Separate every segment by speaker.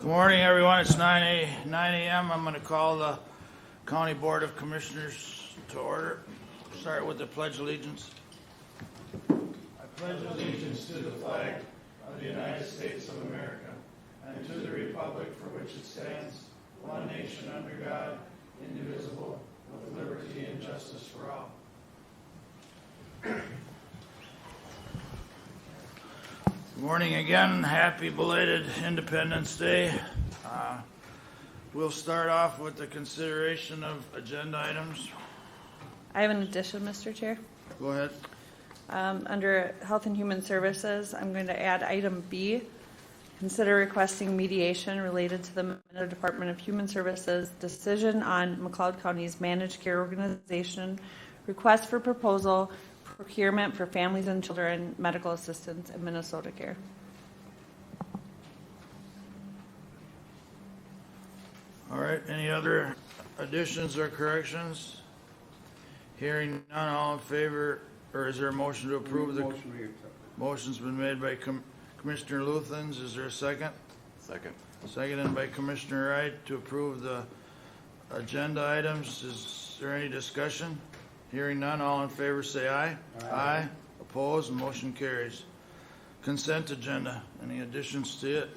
Speaker 1: Good morning, everyone. It's 9 a.m. I'm going to call the County Board of Commissioners to order. Start with the Pledge of Allegiance. I pledge allegiance to the flag of the United States of America and to the republic for which it stands, one nation under God, indivisible, with liberty and justice for all. Good morning again. Happy belated Independence Day. We'll start off with the consideration of agenda items.
Speaker 2: I have an addition, Mr. Chair.
Speaker 1: Go ahead.
Speaker 2: Under Health and Human Services, I'm going to add item B. Consider requesting mediation related to the Minnesota Department of Human Services decision on McLeod County's managed care organization request for proposal procurement for families and children medical assistance in Minnesota Care.
Speaker 1: All right. Any other additions or corrections? Hearing none, all in favor, or is there a motion to approve the motion's been made by Commissioner Luthens. Is there a second?
Speaker 3: Second.
Speaker 1: Seconded by Commissioner Wright to approve the agenda items. Is there any discussion? Hearing none, all in favor say aye. Aye. Opposed, motion carries. Consent agenda. Any additions to it?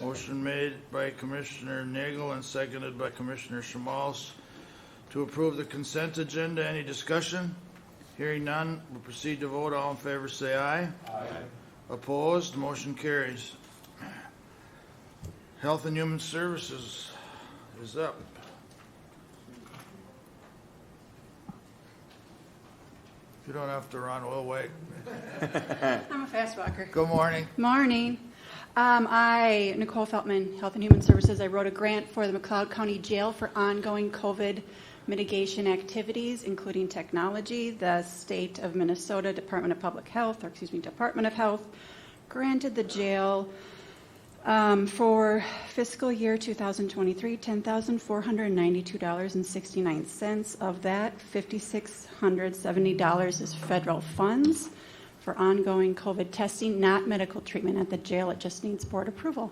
Speaker 1: Motion made by Commissioner Nagel and seconded by Commissioner Schmalz to approve the consent agenda. Any discussion? Hearing none, we'll proceed to vote. All in favor say aye.
Speaker 3: Aye.
Speaker 1: Opposed, motion carries. Health and Human Services is up. You don't have to run, we'll wait.
Speaker 4: I'm a fast walker.
Speaker 1: Good morning.
Speaker 4: Morning. Nicole Feltman, Health and Human Services. I wrote a grant for the McLeod County Jail for ongoing COVID mitigation activities, including technology. The state of Minnesota Department of Health granted the jail for fiscal year 2023, $10,492.69. Of that, $5,670 is federal funds for ongoing COVID testing, not medical treatment at the jail. It just needs board approval.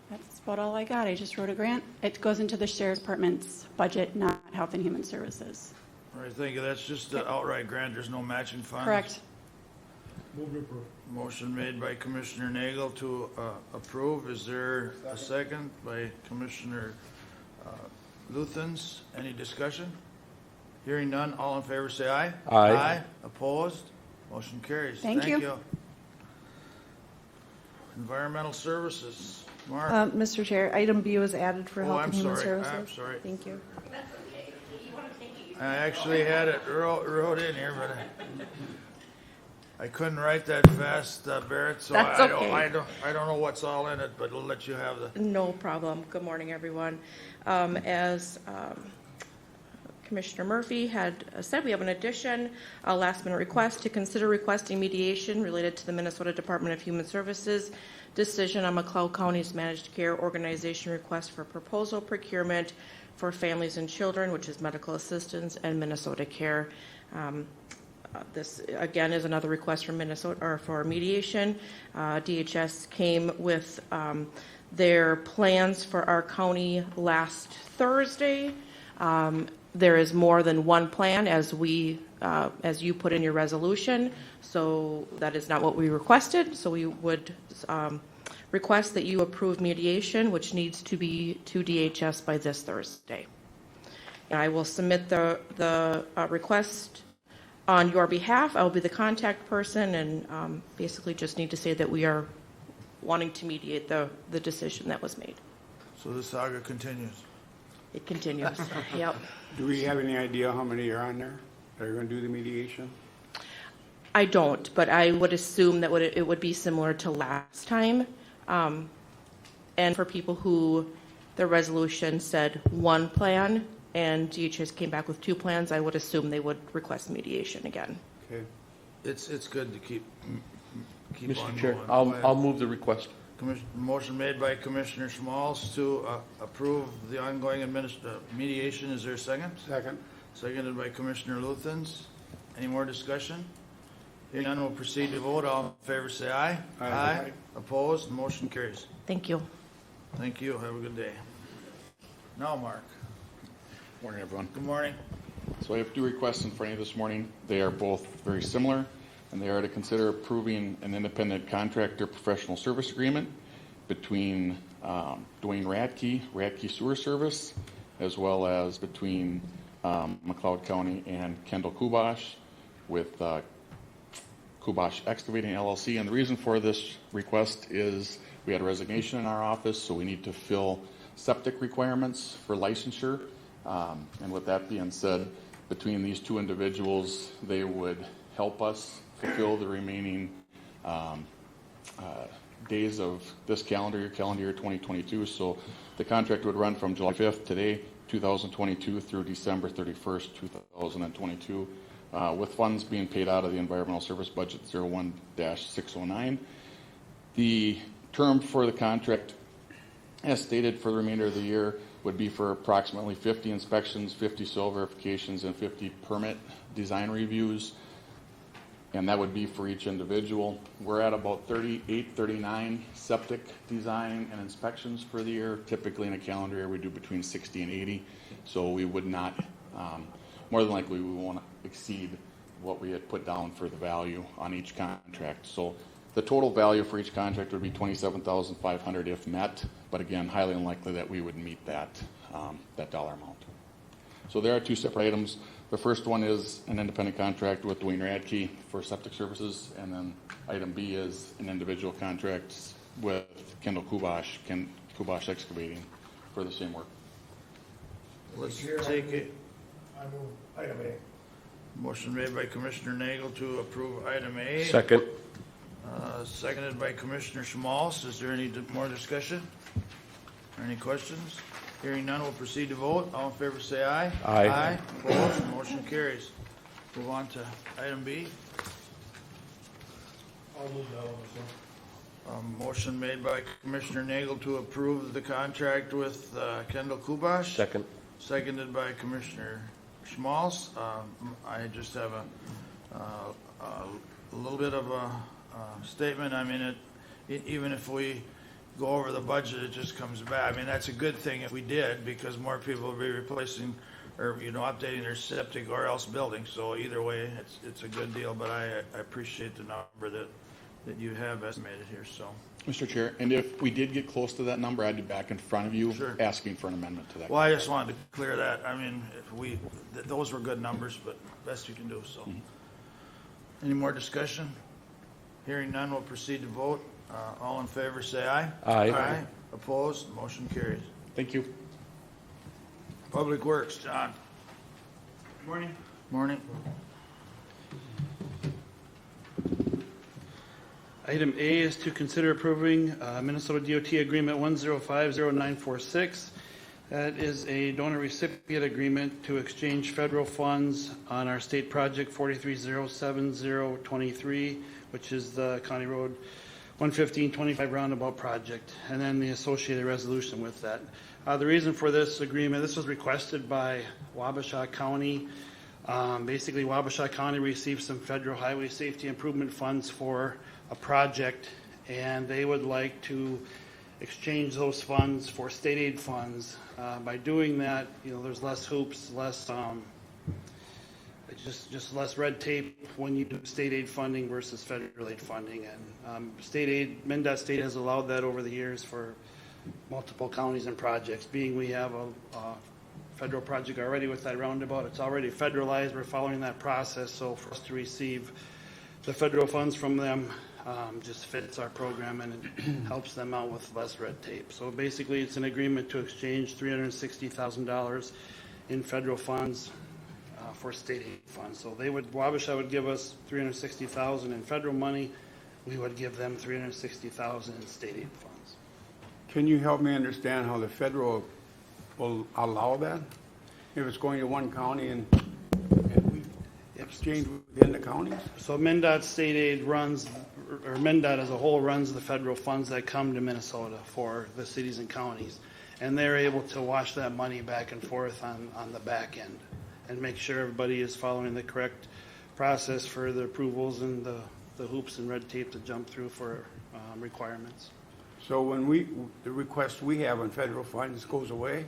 Speaker 4: That's about all I got. I just wrote a grant. It goes into the Sheriff's Department's budget, not Health and Human Services.
Speaker 1: All right, thank you. That's just the outright grant. There's no matching funds?
Speaker 4: Correct.
Speaker 5: Move to approve.
Speaker 1: Motion made by Commissioner Nagel to approve. Is there a second by Commissioner Luthens? Any discussion? Hearing none, all in favor say aye.
Speaker 3: Aye.
Speaker 1: Aye. Opposed? Motion carries.
Speaker 4: Thank you.
Speaker 1: Environmental Services. Mark.
Speaker 2: Mr. Chair, item B was added for Health
Speaker 1: I'm
Speaker 2: and Human
Speaker 1: sorry.
Speaker 2: Services.
Speaker 1: I'm sorry.
Speaker 2: Thank you.
Speaker 1: I actually had it wrote in here, but I couldn't write that fast, Barrett. So
Speaker 6: That's okay.
Speaker 1: I don't know what's all in it, but we'll let you have the.
Speaker 6: No problem. Good morning, everyone. As Commissioner Murphy had said, we have an addition, a last-minute request to consider requesting mediation related to the Minnesota Department of Human Services decision on McLeod County's managed care organization request for proposal procurement for families and children, which is medical assistance and Minnesota Care. This again is another request from Minnesota or for mediation. DHS came with their plans for our county last Thursday. There is more than one plan, as you put in your resolution. So that is not what we requested. So we would request that you approve mediation, which needs to be to DHS by this Thursday. And I will submit the request on your behalf. I will be the contact person, and basically just need to say that we are wanting to mediate the decision that was made.
Speaker 1: So the saga continues.
Speaker 6: It continues. Yep.
Speaker 5: Do we have any idea how many are on there that are going to do the mediation?
Speaker 6: I don't, but I would assume that it would be similar to last time. And for people who the resolution said one plan and DHS came back with two plans, I would assume they would request mediation again.
Speaker 5: Okay.
Speaker 1: It's good to keep on
Speaker 3: Mr. Chair,
Speaker 1: going.
Speaker 3: I'll move the request.
Speaker 1: Motion made by Commissioner Schmalz to approve the ongoing mediation. Is there a second?
Speaker 5: Second.
Speaker 1: Seconded by Commissioner Luthens. Any more discussion? Hearing none, we'll proceed to vote. All in favor, say aye.
Speaker 5: Aye.
Speaker 1: Opposed? Motion carries.
Speaker 6: Thank you.
Speaker 1: Thank you. Have a good day. Now, Mark.
Speaker 3: Morning, everyone.
Speaker 1: Good morning.
Speaker 3: So I have two requests in front of you this morning. They are both very similar, and they are to consider approving an independent contractor professional service agreement between Dwayne Radke Sewer Service, as well as between McLeod County and Kendall Kubash with Kubash Excavating LLC. And the reason for this request is we had a resignation in our office, so we need to fill septic requirements for licensure. And with that being said, between these two individuals, they would help us fulfill the remaining days of this calendar year 2022. So the contract would run from July 5th today, 2022 through December 31st, 2022, with funds being paid out of the Environmental Service Budget 01-609. The term for the contract, as stated for the remainder of the year, would be for approximately 50 inspections, 50 soil verifications, and 50 permit design reviews. And that would be for each individual. We're at about 38, 39 septic design and inspections for the year. Typically in a calendar year, we do between 60 and 80. So we would not, more than likely, we won't exceed what we had put down for the value on each contract. So the total value for each contract would be $27,500 if met, but again, highly unlikely that we would meet that dollar amount. So there are two separate items. The first one is an independent contract with Dwayne Radke for septic services, and then item B is an individual contract with Kendall Kubash, Kubash Excavating for the same work.
Speaker 1: Let's take it.
Speaker 7: I move item A.
Speaker 1: Motion made by Commissioner Nagel to approve item A.
Speaker 8: Second.
Speaker 1: Seconded by Commissioner Schmalz. Is there any more discussion? Or any questions? Hearing none, we'll proceed to vote. All in favor say aye.
Speaker 8: Aye.
Speaker 1: Opposed? Motion carries. Move on to item B.
Speaker 7: I'll move that one as well.
Speaker 1: Motion made by Commissioner Nagel to approve the contract with Kendall Kubash.
Speaker 8: Second.
Speaker 1: Seconded by Commissioner Schmalz. I just have a little bit of a statement. I mean, even if we go over the budget, it just comes back. I mean, that's a good thing if we did, because more people will be replacing or, updating their septic or else building. So either way, it's a good deal, but I appreciate the number that you have estimated here, so.
Speaker 3: Mr. Chair, and if we did get close to that number, I'd be back in front of you
Speaker 1: Sure.
Speaker 3: asking for an amendment to that.
Speaker 1: Well, I just wanted to clear that. I mean, those were good numbers, but best you can do, so. Any more discussion? Hearing none, we'll proceed to vote. All in favor, say aye.
Speaker 8: Aye.
Speaker 1: Opposed? Motion carries.
Speaker 3: Thank you.
Speaker 1: Public Works, John.
Speaker 9: Morning.
Speaker 1: Morning.
Speaker 9: Item A is to consider approving Minnesota DOT Agreement 1050946. That is a donor-recipient agreement to exchange federal funds on our state project 4307-023, which is the County Road 11525 roundabout project, and then the associated resolution with that. The reason for this agreement, this was requested by Wabasha County. Basically, Wabasha County received some federal highway safety improvement funds for a project, and they would like to exchange those funds for state aid funds. By doing that, there's less hoops, less just less red tape when you do state aid funding versus federal aid funding. And state aid, MnDOT state has allowed that over the years for multiple counties and projects. Being we have a federal project already with that roundabout, it's already federalized. We're following that process, so for us to receive the federal funds from them just fits our program, and it helps them out with less red tape. So basically, it's an agreement to exchange $360,000 in federal funds for state aid funds. So Wabasha would give us $360,000 in federal money. We would give them $360,000 in state aid funds.
Speaker 5: Can you help me understand how the federal will allow that? If it's going to one county and we exchange within the counties?
Speaker 9: So MnDOT state aid MnDOT as a whole runs the federal funds that come to Minnesota for the cities and counties. And they're able to wash that money back and forth on the back end and make sure everybody is following the correct process for the approvals and the hoops and red tape to jump through for requirements.
Speaker 5: So when the request we have on federal funds goes away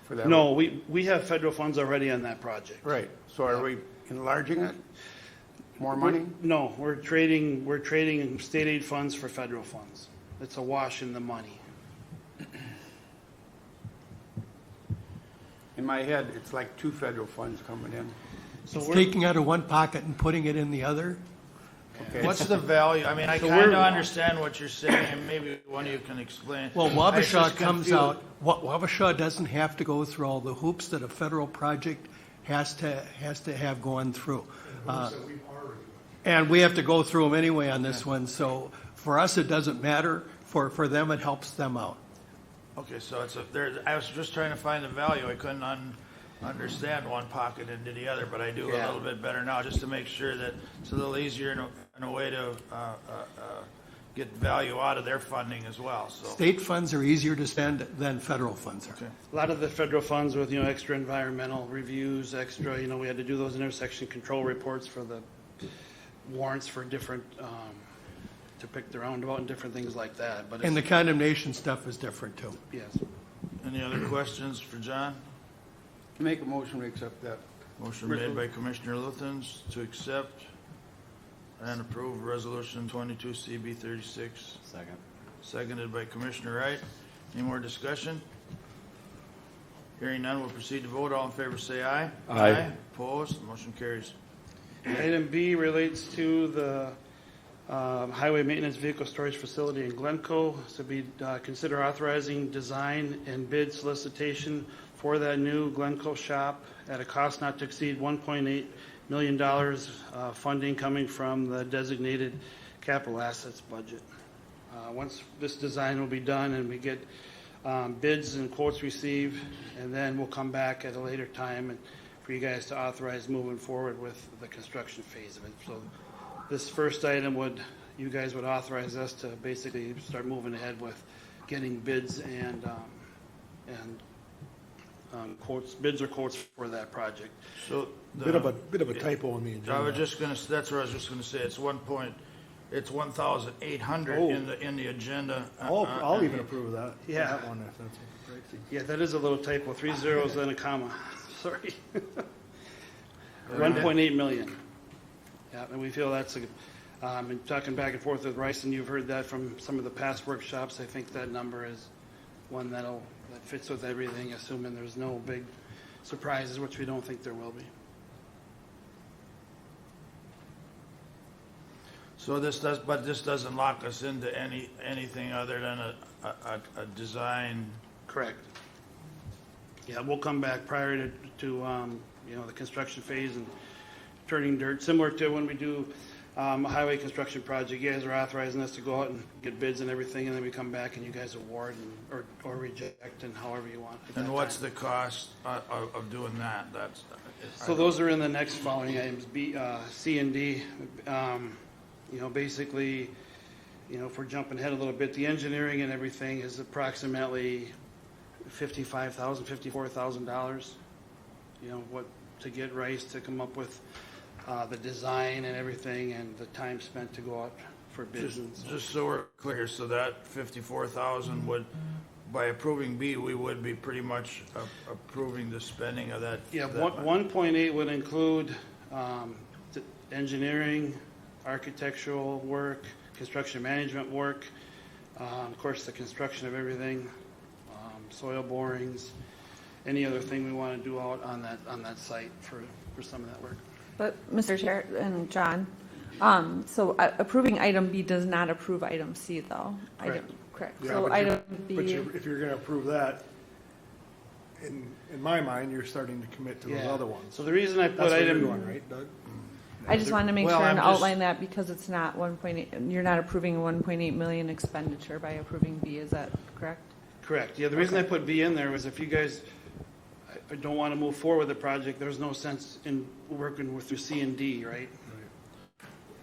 Speaker 5: for that?
Speaker 9: No, we have federal funds already on that project.
Speaker 5: Right, so are we enlarging it? More money?
Speaker 9: No, we're trading state aid funds for federal funds. It's a wash in the money.
Speaker 5: In my head, it's like two federal funds coming in.
Speaker 9: So
Speaker 8: It's
Speaker 9: we're,
Speaker 8: taking out of one pocket and putting it in the other?
Speaker 5: Okay.
Speaker 1: What's the value? I mean, I
Speaker 9: So
Speaker 1: kind of
Speaker 9: we're-
Speaker 1: understand what you're saying, and maybe one of you can explain.
Speaker 8: Well,
Speaker 1: I was
Speaker 8: Wabasha
Speaker 1: just
Speaker 8: comes
Speaker 1: confused.
Speaker 8: out, Wabasha doesn't have to go through all the hoops that a federal project has to have gone through. And we have to go through them anyway on this one, so for us, it doesn't matter. For them, it helps them out.
Speaker 1: Okay, so I was just trying to find the value. I couldn't understand one pocket into the other, but I do a
Speaker 9: Yeah.
Speaker 1: little bit better now, just to make sure that it's a little easier in a way to get value out of their funding as well, so.
Speaker 8: State funds are easier to spend than federal funds are.
Speaker 1: Okay.
Speaker 9: a lot of the federal funds with, extra environmental reviews, extra, we had to do those intersection control reports for the warrants for different, to pick the roundabout and different things like that, but
Speaker 8: And the
Speaker 9: it's,
Speaker 8: condemnation stuff is different too.
Speaker 9: yes.
Speaker 1: Any other questions for John?
Speaker 5: Make a motion to accept that.
Speaker 1: Motion made by Commissioner Luthens to accept and approve Resolution 22 CB 36.
Speaker 10: Second.
Speaker 1: Seconded by Commissioner Wright. Any more discussion? Hearing none, we'll proceed to vote. All in favor say aye.
Speaker 10: Aye.
Speaker 1: Opposed? Motion carries.
Speaker 9: Item B relates to the highway maintenance vehicle storage facility in Glencoe. So consider authorizing design and bid solicitation for that new Glencoe shop at a cost not to exceed $1.8 million, funding coming from the designated capital assets budget. Once this design will be done and we get bids and quotes received, and then we'll come back at a later time and for you guys to authorize moving forward with the construction phase of it. So this first item you guys would authorize us to basically start moving ahead with getting bids and quotes, bids or quotes for that project.
Speaker 1: So
Speaker 7: Bit of a typo in the agenda.
Speaker 1: I was just gonna, that's what I was just gonna say. It's 1,800
Speaker 7: Oh.
Speaker 1: in the agenda.
Speaker 7: I'll even approve that.
Speaker 9: Yeah.
Speaker 7: That one, if that's crazy.
Speaker 9: Yeah, that is a little typo, 3 zeros then a comma, sorry. 1.8 million. Yeah, and we feel that's in talking back and forth with Rice, and you've heard that from some of the past workshops, I think that number is one that fits with everything, assuming there's no big surprises, which we don't think there will be.
Speaker 1: So this doesn't lock us into anything other than a design.
Speaker 9: Correct. Yeah, we'll come back prior to the construction phase and turning dirt, similar to when we do a highway construction project. You guys are authorizing us to go out and get bids and everything, and then we come back and you guys award or reject and however you want. at
Speaker 1: And
Speaker 9: that
Speaker 1: what's
Speaker 9: time.
Speaker 1: the cost of doing that?
Speaker 9: So those are in the next following items, B, C and D. Basically, if we're jumping ahead a little bit, the engineering and everything is approximately $55,000, $54,000. What to get Rice to come up with the design and everything, and the time spent to go out for bids.
Speaker 1: Just so we're clear, so that 54,000 would, by approving B, we would be pretty much approving the spending of that.
Speaker 9: Yeah,
Speaker 1: that
Speaker 9: 1.8 would include the engineering, architectural work, construction management work, of course, the construction of everything, soil borings, any other thing we want to do out on that site for some of that work.
Speaker 2: But, Mr. Chair and John, so approving item B does not approve item C, though? Correct.
Speaker 7: Yeah,
Speaker 2: So
Speaker 7: but
Speaker 2: item
Speaker 7: But
Speaker 2: B,
Speaker 7: if you're gonna approve that, in my mind, you're starting to commit to those
Speaker 9: Yeah.
Speaker 7: other ones.
Speaker 9: So the reason I put
Speaker 7: That's where you're
Speaker 9: item,
Speaker 7: going, right, Doug?
Speaker 2: I just wanted to make
Speaker 1: Well,
Speaker 2: sure and
Speaker 1: I'm just-
Speaker 2: outline that because it's not 1.8, you're not approving a 1.8 million expenditure by approving B, is that correct?
Speaker 9: correct, yeah, the reason I put B in there was if you guys don't want to move forward with the project, there's no sense in working through C and D, right?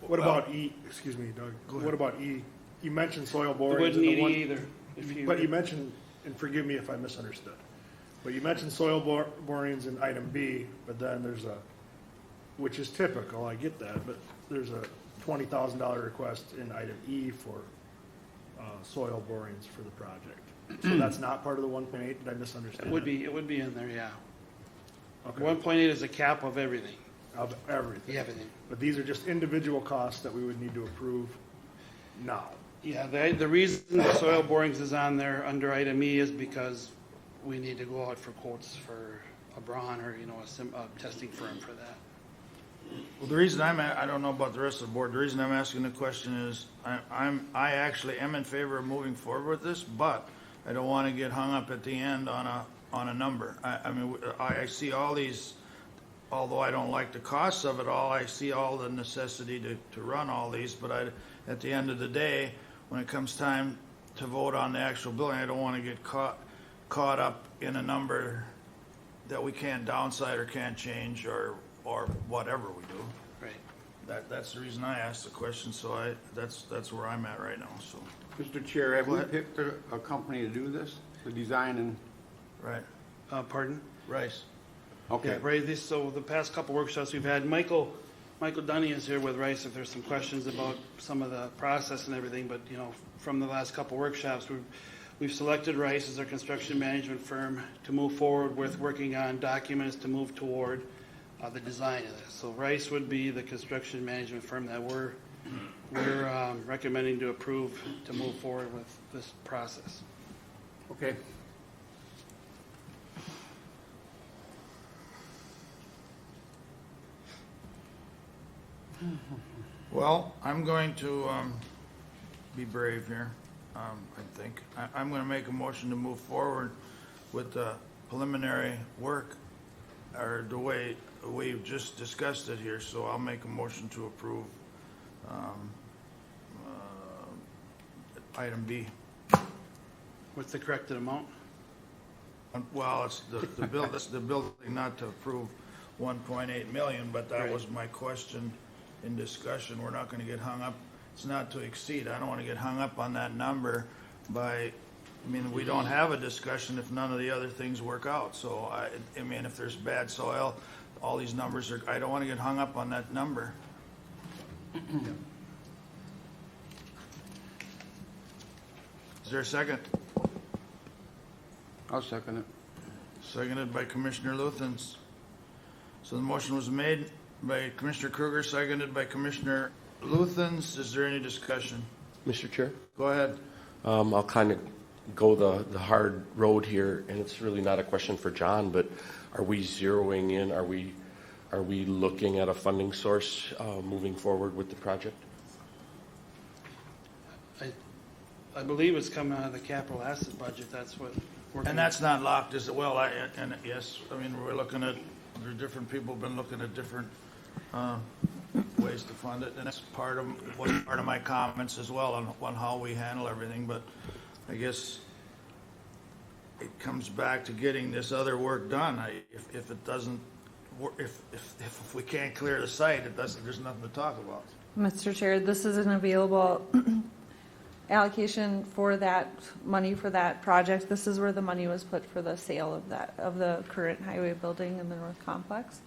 Speaker 7: What about E, excuse me, Doug, what about E? You mentioned soil
Speaker 9: You
Speaker 7: borings.
Speaker 9: wouldn't
Speaker 7: in the
Speaker 9: need
Speaker 7: one-
Speaker 9: E either. If you,
Speaker 7: But you mentioned, and forgive me if I misunderstood, but you mentioned soil borings in item B, but then there's a which is typical, I get that, but there's a $20,000 request in item E for soil borings for the project. So that's not part of the 1.8, did I misunderstand?
Speaker 9: It would be in there, yeah.
Speaker 7: Okay.
Speaker 9: 1.8 is a cap of everything.
Speaker 7: Of everything.
Speaker 9: Everything.
Speaker 7: But these are just individual costs that we would need to approve now.
Speaker 9: Yeah, the reason the soil borings is on there under item E is because we need to go out for quotes for a Braun or, a testing firm for that.
Speaker 1: Well, the reason I don't know about the rest of the board, the reason I'm asking the question is, I actually am in favor of moving forward with this, but I don't want to get hung up at the end on a number. I see all these, although I don't like the costs of it all, I see all the necessity to run all these, but at the end of the day, when it comes time to vote on the actual building, I don't want to get caught up in a number that we can't downside or can't change or whatever we do.
Speaker 9: Right.
Speaker 1: That's the reason I asked the question, so that's where I'm at right now, so.
Speaker 5: Mr. Chair, have
Speaker 1: Go
Speaker 5: we
Speaker 1: ahead.
Speaker 5: picked a company to do this, the design and,
Speaker 1: Right,
Speaker 9: Pardon?
Speaker 1: Rice.
Speaker 5: okay.
Speaker 9: Yeah, right. So the past couple workshops we've had, Michael Dunny is here with Rice if there's some questions about some of the process and everything, but, from the last couple workshops, we've selected Rice as our construction management firm to move forward with working on documents to move toward the design of this. So Rice would be the construction management firm that we're recommending to approve to move forward with this process.
Speaker 5: Okay.
Speaker 1: Well, I'm going to be brave here, I think. I'm going to make a motion to move forward with the preliminary work, or the way we've just discussed it here, so I'll make a motion to approve item B.
Speaker 9: What's the corrected amount?
Speaker 1: Well, it's the building, not to approve 1.8 million, but that
Speaker 9: Right.
Speaker 1: was my question in discussion. We're not gonna get hung up, it's not to exceed, I don't wanna get hung up on that number we don't have a discussion if none of the other things work out. So if there's bad soil, all these numbers I don't wanna get hung up on that number. Is there a second?
Speaker 5: I'll second it.
Speaker 1: Seconded by Commissioner Luthens. So the motion was made by Commissioner Kruger, seconded by Commissioner Luthens. Is there any discussion?
Speaker 10: Mr. Chair,
Speaker 1: Go ahead.
Speaker 10: I'll kind of go the hard road here, and it's really not a question for John, but are we zeroing in? Are we looking at a funding source moving forward with the project?
Speaker 9: I believe it's coming out of the capital asset budget. That's what we're.
Speaker 1: And that's not locked, is it? Well, yes, we're looking at, there are different people have been looking at different ways to fund it, and that's was part of my comments as well on how we handle everything, but I guess it comes back to getting this other work done. If it doesn't, if we can't clear the site, there's nothing to talk about.
Speaker 2: Mr. Chair, this is an available allocation for that money for that project. This is where the money was put for the sale of the current highway building in the North Complex.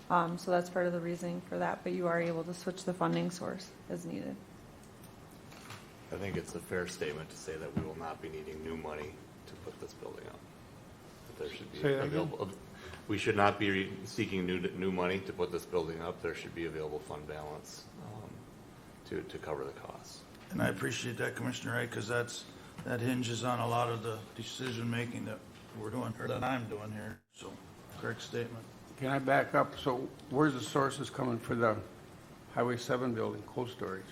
Speaker 2: So that's part of the reasoning for that, but you are able to switch the funding source as needed.
Speaker 11: I think it's a fair statement to say that we will not be needing new money to put this building up. That there should be
Speaker 5: Say that again?
Speaker 11: available. We should not be seeking new money to put this building up. There should be available fund balance to cover the costs.
Speaker 1: And I appreciate that, Commissioner Wright, because that hinges on a lot of the decision-making that we're doing, or that I'm doing here, so, correct statement.
Speaker 5: Can I back up? So where's the sources coming for the Highway 7 building, cold storage?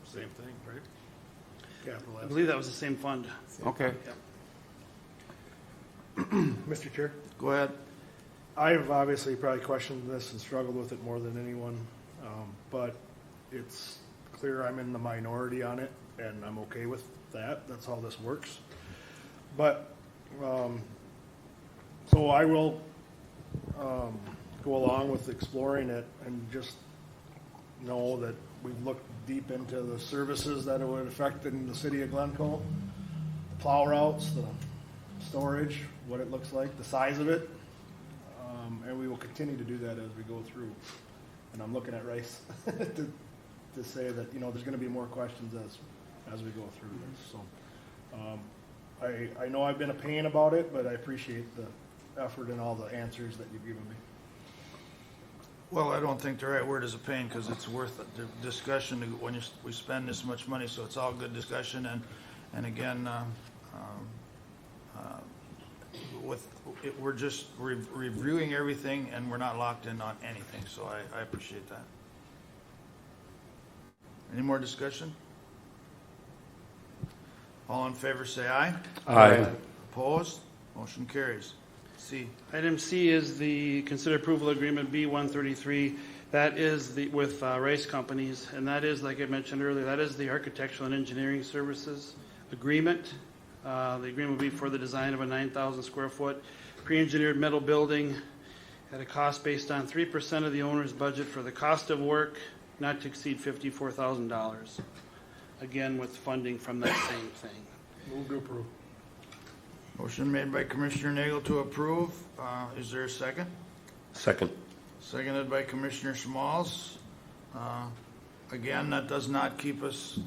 Speaker 7: Same thing, right? Capital
Speaker 9: I
Speaker 7: asset.
Speaker 9: believe that was the same fund.
Speaker 5: Okay.
Speaker 7: Mr. Chair?
Speaker 1: Go ahead.
Speaker 7: I've obviously probably questioned this and struggled with it more than anyone, but it's clear I'm in the minority on it, and I'm okay with that. That's how this works. But, so I will go along with exploring it and just know that we've looked deep into the services that it would affect in the city of Glencoe, plow routes, the storage, what it looks like, the size of it. And we will continue to do that as we go through. And I'm looking at Rice to say that, you know, there's gonna be more questions as we go through this, so. I know I've been a pain about it, but I appreciate the effort and all the answers that you've given me.
Speaker 1: Well, I don't think the right word is a pain, because it's worth the discussion when we spend this much money, so it's all good discussion, and again, we're just reviewing everything, and we're not locked in on anything, so I appreciate that. Any more discussion? All in favor, say aye.
Speaker 10: Aye.
Speaker 1: Opposed? Motion carries. C.
Speaker 9: Item C is the consider approval agreement B-133. That is with Rice Companies, and that is, like I mentioned earlier, that is the architectural and engineering services agreement. The agreement will be for the design of a 9,000 square foot pre-engineered metal building at a cost based on 3% of the owner's budget for the cost of work not to exceed $54,000. Again, with funding from that same thing.
Speaker 7: Move to approve.
Speaker 1: Motion made by Commissioner Nagel to approve. Is there a second?
Speaker 10: Second.
Speaker 1: Seconded by Commissioner Smalls. Again, that does not keep us,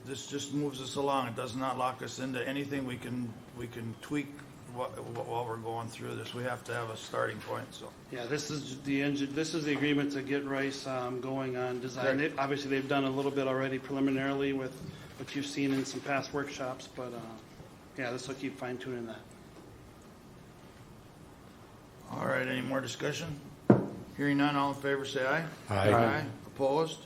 Speaker 1: this just moves us along. It does not lock us into anything. We can tweak while we're going through this. We have to have a starting point, so.
Speaker 9: Yeah, this is the agreement to get Rice going on design.
Speaker 1: Correct.
Speaker 9: Obviously, they've done a little bit already preliminarily with what you've seen in some past workshops, but yeah, this will keep fine tuning that.
Speaker 1: All right, any more discussion? Hearing none, all in favor say aye.
Speaker 10: Aye.
Speaker 1: Opposed?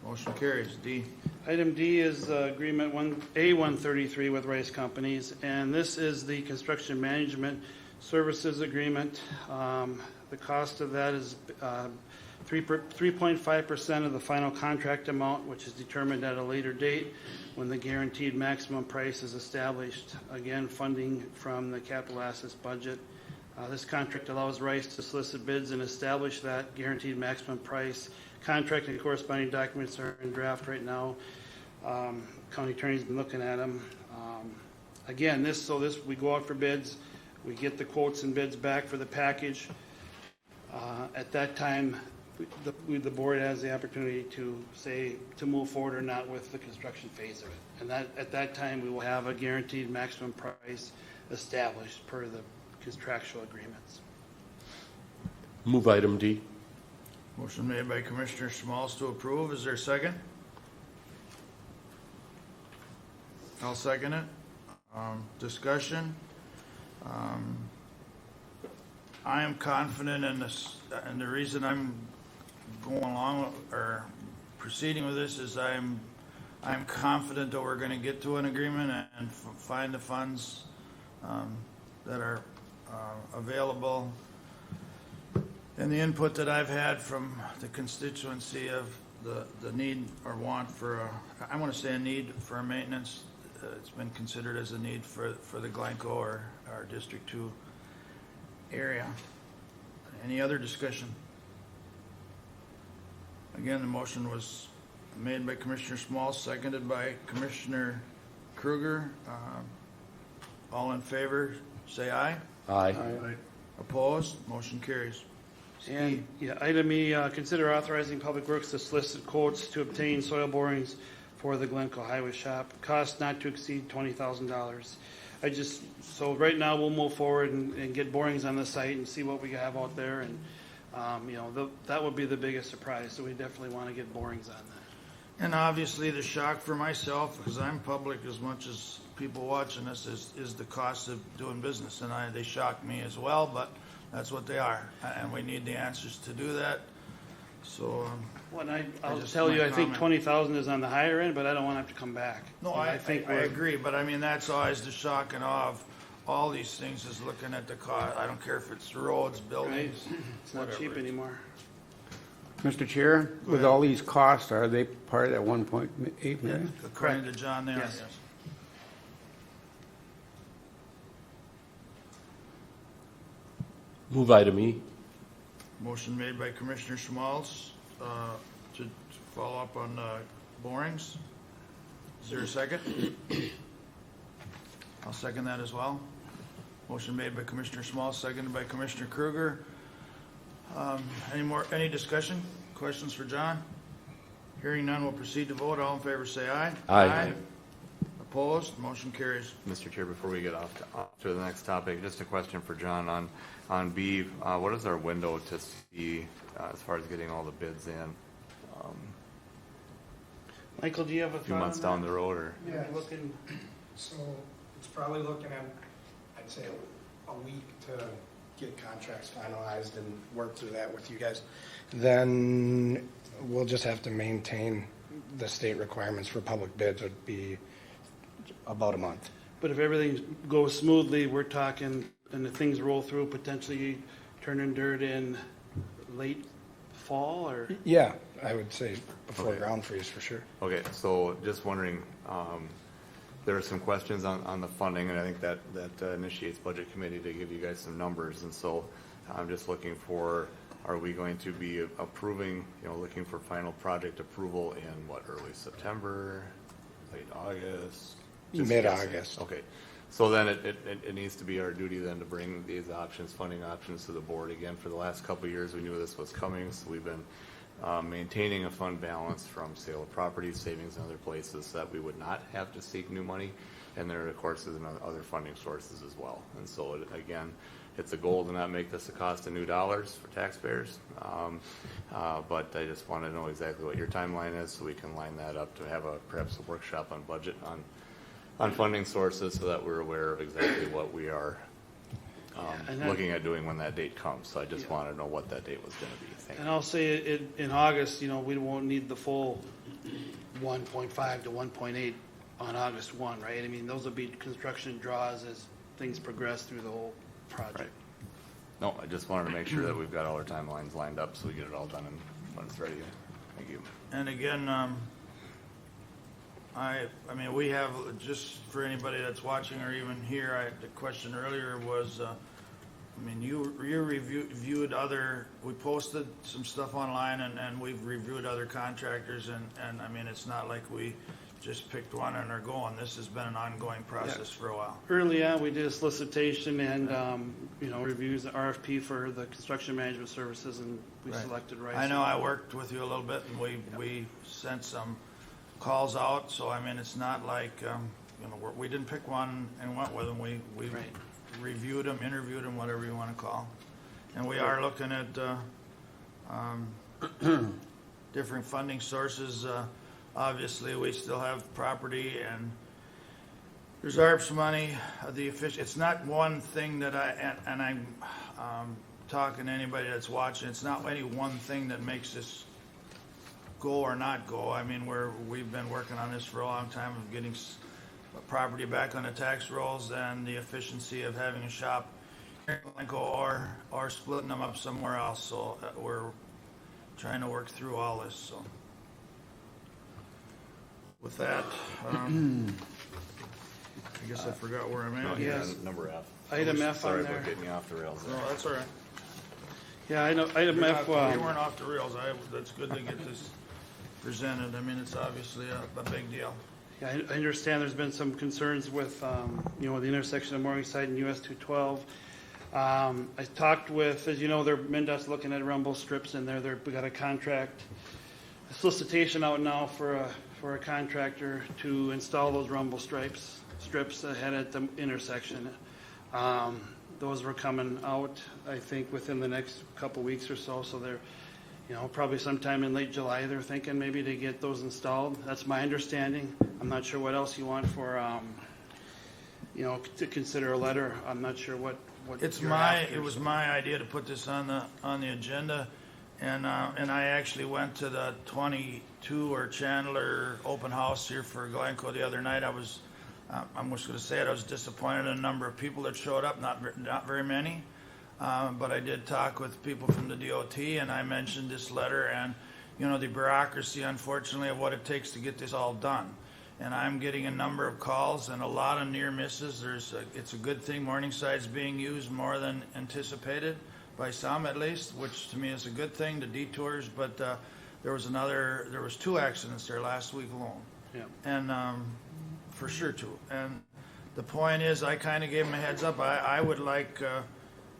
Speaker 1: Motion carries. D.
Speaker 9: Item D is agreement A-133 with Rice Companies, and this is the construction management services agreement. The cost of that is 3.5% of the final contract amount, which is determined at a later date when the guaranteed maximum price is established. Again, funding from the capital assets budget. This contract allows Rice to solicit bids and establish that guaranteed maximum price. Contract and corresponding documents are in draft right now. County attorney's been looking at them. Again, we go out for bids, we get the quotes and bids back for the package. At that time, the board has the opportunity to say to move forward or not with the construction phase of it. And at that time, we will have a guaranteed maximum price established per the contractual agreements.
Speaker 10: Move item D.
Speaker 1: Motion made by Commissioner Smalls to approve. Is there a second? I'll second it. Discussion. I am confident in this, and the reason I'm going along or proceeding with this is I'm confident that we're going to get to an agreement and find the funds that are available. And the input that I've had from the constituency of the need or want for I want to say a need for a maintenance. It's been considered as a need for the Glencoe or our District 2 area. Any other discussion? Again, the motion was made by Commissioner Small, seconded by Commissioner Kruger. All in favor, say aye.
Speaker 10: Aye.
Speaker 1: Opposed? Motion carries.
Speaker 9: And yeah, item E, consider authorizing Public Works to solicit quotes to obtain soil borings for the Glencoe Highway Shop. Cost not to exceed $20,000. So right now we'll move forward and get borings on the site and see what we have out there, and that would be the biggest surprise. So we definitely want to get borings on that.
Speaker 1: And obviously the shock for myself, because I'm public as much as people watching this, is the cost of doing business. And they shock me as well, but that's what they are. And we need the answers to do that. So,
Speaker 9: Well, I'll tell you, I think 20,000 is on the higher end, but I don't want to have to come back.
Speaker 1: no, I agree, but I mean, that's always the shock and awe of all these things, is looking at the cost. I don't care if it's roads, buildings,
Speaker 9: It's not cheap anymore.
Speaker 5: Mr. Chair, with all these costs, are they part of that 1.8 million?
Speaker 1: according to John there.
Speaker 9: Yes.
Speaker 10: Move item E.
Speaker 1: Motion made by Commissioner Schmaltz to follow up on borings. Is there a second? I'll second that as well. Motion made by Commissioner Schmaltz, seconded by Commissioner Kruger. Any discussion? Questions for John? Hearing none, we'll proceed to vote. All in favor, say aye.
Speaker 10: Aye.
Speaker 1: Opposed? Motion carries.
Speaker 11: Mr. Chair, before we get off to the next topic, just a question for John on B. What is our window to see as far as getting all the bids in?
Speaker 9: Michael, do you have a
Speaker 11: A few
Speaker 9: thought
Speaker 11: months
Speaker 9: on
Speaker 11: down
Speaker 9: that?
Speaker 11: the road, or?
Speaker 12: Yeah.
Speaker 9: Looking,
Speaker 12: So it's probably looking at, I'd say, a week to get contracts finalized and work through that with you guys. Then we'll just have to maintain the state requirements for public bids. Would be about a month.
Speaker 9: but if everything goes smoothly, we're talking, and the things roll through, potentially turning dirt in late fall, or?
Speaker 12: Yeah, I would say before
Speaker 11: Okay.
Speaker 12: ground freeze for sure.
Speaker 11: Okay, so just wondering, there are some questions on the funding, and I think that initiates budget committee to give you guys some numbers, and so I'm just looking for, are we going to be approving, looking for final project approval in what, early September, late August? Just
Speaker 12: Mid-August.
Speaker 11: guessing. Okay, so then it needs to be our duty then to bring these options, funding options to the board again. For the last couple of years, we knew this was coming, so we've been maintaining a fund balance from sale of property, savings in other places, so that we would not have to seek new money. And there, of course, is other funding sources as well. And so, again, it's a goal to not make this a cost of new dollars for taxpayers. But I just want to know exactly what your timeline is, so we can line that up to have perhaps a workshop on budget on funding sources, so that we're aware of exactly what we are
Speaker 9: And then-
Speaker 11: looking at doing when that date comes. So I just want to know what that date was going to be. Thank
Speaker 9: And
Speaker 11: you.
Speaker 9: I'll say in August, we won't need the full 1.5 to 1.8 on August 1, right? I mean, those will be construction draws as things progress through the whole project.
Speaker 11: Right. No, I just wanted to make sure that we've got all our timelines lined up, so we get it all done and when it's ready. Thank you.
Speaker 1: And again, I mean, we have, just for anybody that's watching or even here, the question earlier was, I mean, you reviewed other, we posted some stuff online and we've reviewed other contractors and I mean, it's not like we just picked one and are going. This has been an ongoing process for a while.
Speaker 9: Early on, we did a solicitation and, reviews, the RFP for the construction management services, and we
Speaker 1: Right.
Speaker 9: selected Rice.
Speaker 1: I know I worked with you a little bit and we sent some calls out, so I mean, it's not like, we didn't pick one and went with them. We
Speaker 9: Right.
Speaker 1: reviewed them, interviewed them, whatever you want to call. And we are looking at different funding sources. Obviously, we still have property and there's ARPS money. It's not one thing that I'm talking to anybody that's watching. It's not any one thing that makes this go or not go. I mean, we've been working on this for a long time of getting property back on the tax rolls and the efficiency of having a shop here in Glencoe or splitting them up somewhere else. So we're trying to work through all this. So with that, I guess I forgot where I'm at.
Speaker 9: Yes.
Speaker 11: Number F.
Speaker 9: Item F
Speaker 11: Sorry
Speaker 9: on there.
Speaker 11: about getting you off the rails there.
Speaker 1: No, that's all right.
Speaker 9: Yeah, I know, item F,
Speaker 1: You weren't off the rails. That's good to get this presented. I mean, it's obviously a big deal.
Speaker 9: yeah, I understand there's been some concerns with, the intersection of Morningside and US 212. I talked with, as you know, MnDOT's looking at rumble strips in there. We got a contract, a solicitation out now for a contractor to install those rumble strips ahead at the intersection. Those were coming out, I think, within the next couple weeks or so. So they're, probably sometime in late July, they're thinking maybe to get those installed. That's my understanding. I'm not sure what else you want for, to consider a letter. I'm not sure what you're after.
Speaker 1: It was my idea to put this on the agenda, and I actually went to the 22 or Chandler open house here for Glencoe the other night. I'm just going to say it. I was disappointed in the number of people that showed up. Not very many, but I did talk with people from the DOT, and I mentioned this letter and the bureaucracy, unfortunately, of what it takes to get this all done. And I'm getting a number of calls and a lot of near misses. It's a good thing Morningside's being used more than anticipated by some, at least, which to me is a good thing. The detours, but there was 2 accidents there last week alone.
Speaker 9: Yeah.
Speaker 1: And for sure 2. And the point is, I kind of gave them a heads up. I would like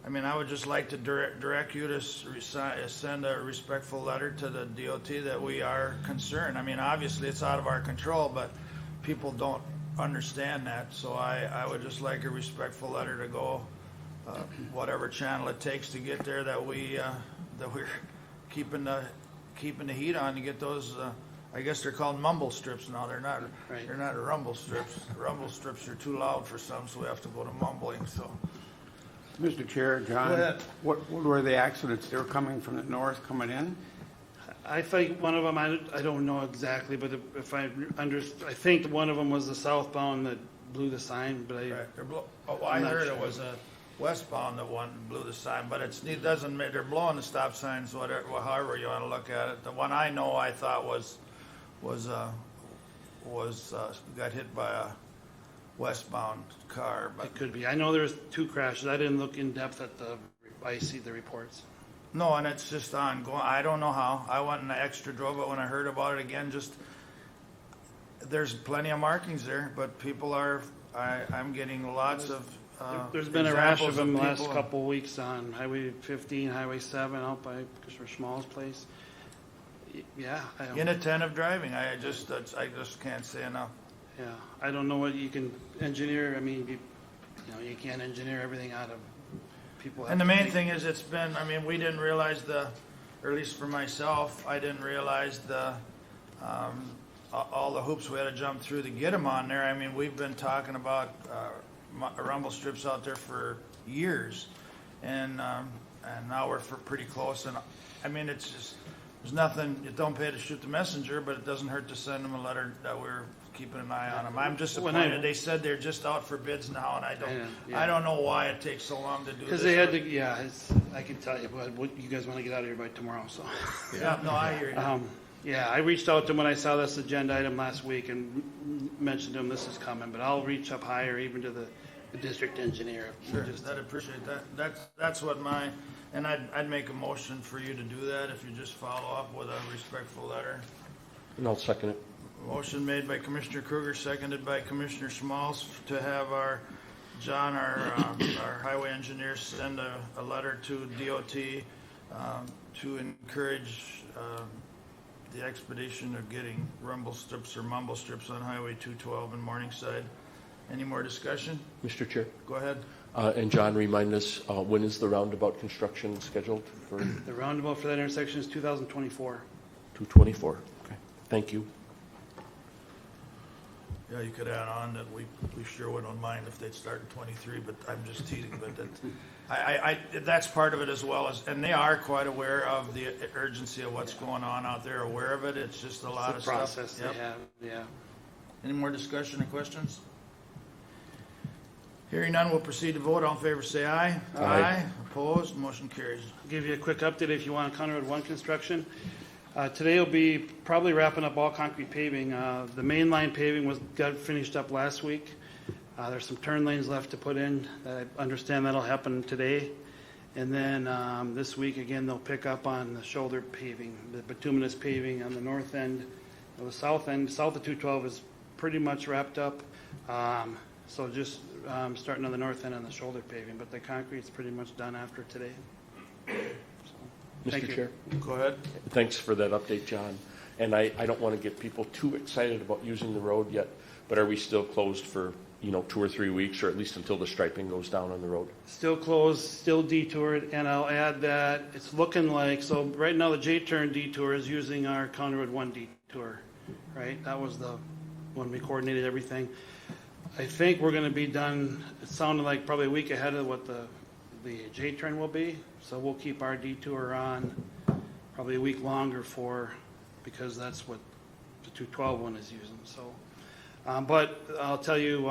Speaker 1: I mean, I would just like to direct you to send a respectful letter to the DOT that we are concerned. I mean, obviously, it's out of our control, but people don't understand that. So I would just like a respectful letter to go, whatever channel it takes to get there, that we're keeping the heat on to get those. I guess they're called mumble strips now. They're not.
Speaker 9: Right.
Speaker 1: They're not rumble strips. Rumble strips are too loud for some, so we have to go to mumbling. So.
Speaker 5: Mr. Chair, John,
Speaker 1: Go ahead.
Speaker 5: what were the accidents? They were coming from the north, coming in?
Speaker 9: I think one of them, I don't know exactly, but if I think one of them was the southbound that blew the sign, but
Speaker 1: Right. I
Speaker 9: I'm not
Speaker 1: heard
Speaker 9: sure.
Speaker 1: it was a westbound that one blew the sign, but it doesn't matter. They're blowing the stop signs, whatever, however you want to look at it. The one I know I thought was got hit by a westbound car, but
Speaker 9: it could be. I know there's 2 crashes. I didn't look in depth at I see the reports.
Speaker 1: no, and it's just ongoing. I don't know how. I went and extra drove it when I heard about it again. Just there's plenty of markings there, but people are. I'm getting lots of.
Speaker 9: There's been a rash of
Speaker 1: examples
Speaker 9: them the last
Speaker 1: people-
Speaker 9: couple of weeks on Highway 15, Highway 7, out by Commissioner Schmall's place. Yeah,
Speaker 1: Inattentive driving. I just can't say enough.
Speaker 9: yeah. I don't know what you can engineer. I mean, you can't engineer everything out of people.
Speaker 1: And the main thing is, it's been, I mean, we didn't realize or at least for myself, I didn't realize all the hoops we had to jump through to get them on there. I mean, we've been talking about rumble strips out there for years, and now we're pretty close. And I mean, it's just, there's nothing, you don't pay to shoot the messenger, but it doesn't hurt to send them a letter that we're keeping an eye on them. I'm disappointed. They said they're just out for bids now, and I don't know why it takes so long to do this.
Speaker 9: Because they had to, I can tell you, but you guys want to get out of here by tomorrow, so.
Speaker 1: Yeah, no, I hear you.
Speaker 9: Yeah, I reached out to them when I saw this agenda item last week and mentioned to them this is coming, but I'll reach up higher, even to the district engineer.
Speaker 1: Sure, I'd appreciate that. That's what and I'd make a motion for you to do that if you just follow up with a respectful letter.
Speaker 10: And I'll second it.
Speaker 1: Motion made by Commissioner Kruger, seconded by Commissioner Schmalz to have our highway engineer, send a letter to DOT to encourage the expedition of getting rumble strips or mumble strips on Highway 212 in Morningside. Any more discussion?
Speaker 10: Mr. Chair.
Speaker 1: Go ahead.
Speaker 10: And John, remind us, when is the roundabout construction scheduled for
Speaker 9: The roundabout for that intersection is 2024.
Speaker 10: 224? Okay, thank you.
Speaker 1: Yeah, you could add on that we sure wouldn't mind if they'd start in 23, but I'm just teasing. But that's part of it as well, and they are quite aware of the urgency of what's going on out there, aware of it. It's just a lot of
Speaker 9: The process
Speaker 1: stuff.
Speaker 9: they have, yeah.
Speaker 1: Any more discussion or questions? Hearing none, we'll proceed to vote. All in favor, say aye.
Speaker 10: Aye.
Speaker 1: Opposed? Motion carries.
Speaker 9: I'll give you a quick update if you want on County Road 1 construction. Today will be probably wrapping up all concrete paving. The main line paving got finished up last week. There's some turn lanes left to put in. I understand that'll happen today. And then this week, again, they'll pick up on the shoulder paving, the bituminous paving on the north end. The south end, south of 212 is pretty much wrapped up. So just starting on the north end on the shoulder paving, but the concrete's pretty much done after today. Thank
Speaker 10: Mr.
Speaker 9: you.
Speaker 10: Chair.
Speaker 1: Go ahead.
Speaker 10: Thanks for that update, John. And I don't want to get people too excited about using the road yet, but are we still closed for, 2 or 3 weeks, or at least until the striping goes down on the road?
Speaker 9: Still closed, still detoured, and I'll add that it's looking like, so right now the J-turn detour is using our County Road 1 detour, right? That was the one we coordinated everything. I think we're going to be done, it sounded like probably a week ahead of what the J-turn will be, so we'll keep our detour on probably a week longer because that's what the 212 one is using, so. But I'll tell you,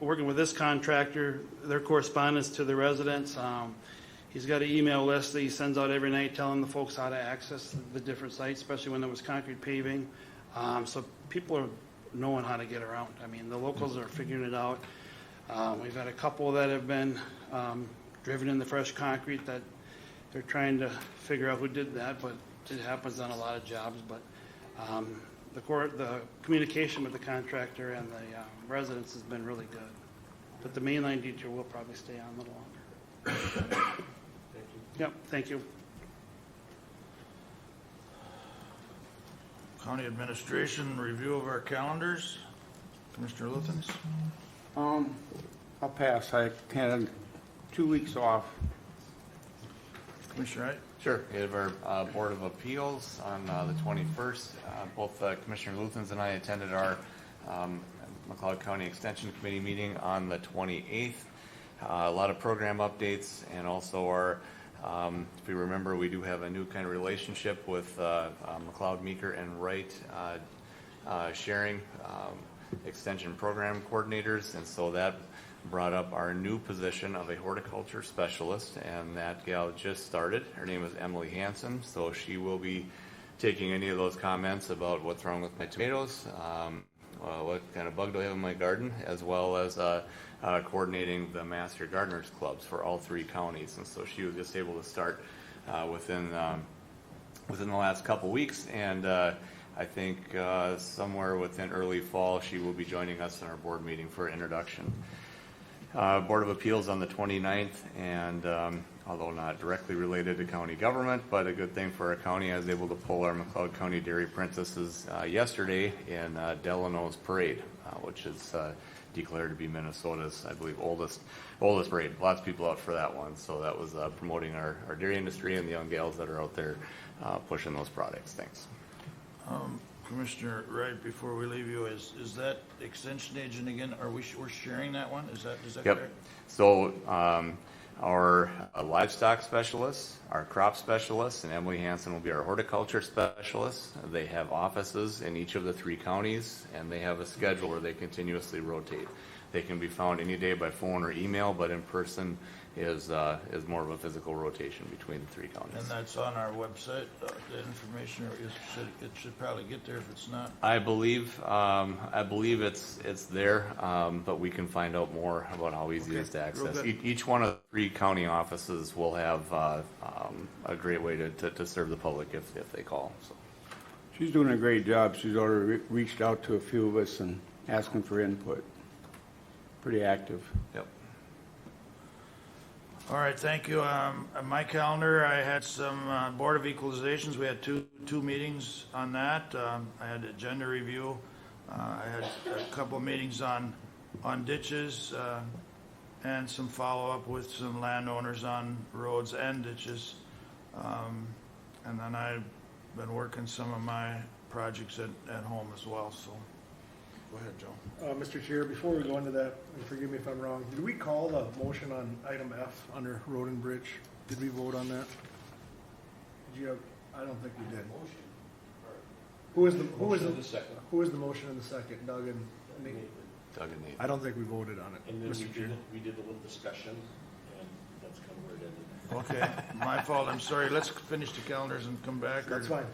Speaker 9: working with this contractor, their correspondence to the residents, he's got an email list that he sends out every night telling the folks how to access the different sites, especially when there was concrete paving. So people are knowing how to get around. I mean, the locals are figuring it out. We've had a couple that have been driven in the fresh concrete that they're trying to figure out who did that, but it happens on a lot of jobs. But the communication with the contractor and the residents has been really good. But the mainline detour will probably stay on a little longer. Yep, thank you.
Speaker 1: County Administration, review of our calendars. Commissioner Luthens?
Speaker 5: I'll pass. I had 2 weeks off.
Speaker 1: Commissioner Wright?
Speaker 11: Sure. We have our Board of Appeals on the 21st. Both Commissioner Luthens and I attended our McLeod County Extension Committee meeting on the 28th. A lot of program updates, and also our, if you remember, we do have a new kind of relationship with McLeod, Meeker, and Wright sharing extension program coordinators, and so that brought up our new position of a horticulture specialist, and that gal just started. Her name is Emily Hansen, so she will be taking any of those comments about what's wrong with my tomatoes, what kind of bug do I have in my garden, as well as coordinating the Master Gardeners Clubs for all 3 counties. And so she was just able to start within the last couple weeks, and I think somewhere within early fall she will be joining us in our board meeting for introduction. Board of Appeals on the 29th, and although not directly related to county government, but a good thing for our county, I was able to pull our McLeod County Dairy Princesses yesterday in Delano's Parade, which is declared to be Minnesota's, I believe, oldest parade. Lots of people out for that one, so that was promoting our dairy industry and the young gals that are out there pushing those products. Thanks.
Speaker 1: Commissioner Wright, before we leave you, is that extension agent again, we're sharing that one? Is that
Speaker 11: Yep.
Speaker 1: correct?
Speaker 11: So our livestock specialists, our crop specialists, and Emily Hansen will be our horticulture specialists. They have offices in each of the 3 counties, and they have a schedule where they continuously rotate. They can be found any day by phone or email, but in person is more of a physical rotation between the 3 counties.
Speaker 1: And that's on our website, the information, or it should probably get there if it's not.
Speaker 11: I believe it's there, but we can find out more about how easy it is to access. Each one of the 3 county offices will have a great way to serve the public if they call. So.
Speaker 5: She's doing a great job. She's already reached out to a few of us and asking for input. Pretty active.
Speaker 11: Yep.
Speaker 1: All right, thank you. On my calendar, I had some Board of Equalizations. We had two meetings on that. I had agenda review. I had a couple meetings on ditches and some follow-up with some landowners on roads and ditches. And then I've been working some of my projects at home as well, so go ahead, Joe.
Speaker 7: Mr. Chair, before we go into that, and forgive me if I'm wrong, did we call the motion on item F under road and bridge? Did we vote on that? Did you have, I don't think we did. Who is the motion in the second? Doug and Nate?
Speaker 11: Doug and Nate.
Speaker 7: I don't think we voted on it,
Speaker 10: And then
Speaker 7: Mr. Chair.
Speaker 10: we did a little discussion, and that's kind of where it ended.
Speaker 1: Okay, my fault. I'm sorry. Let's finish the calendars and come back. or-
Speaker 7: That's fine.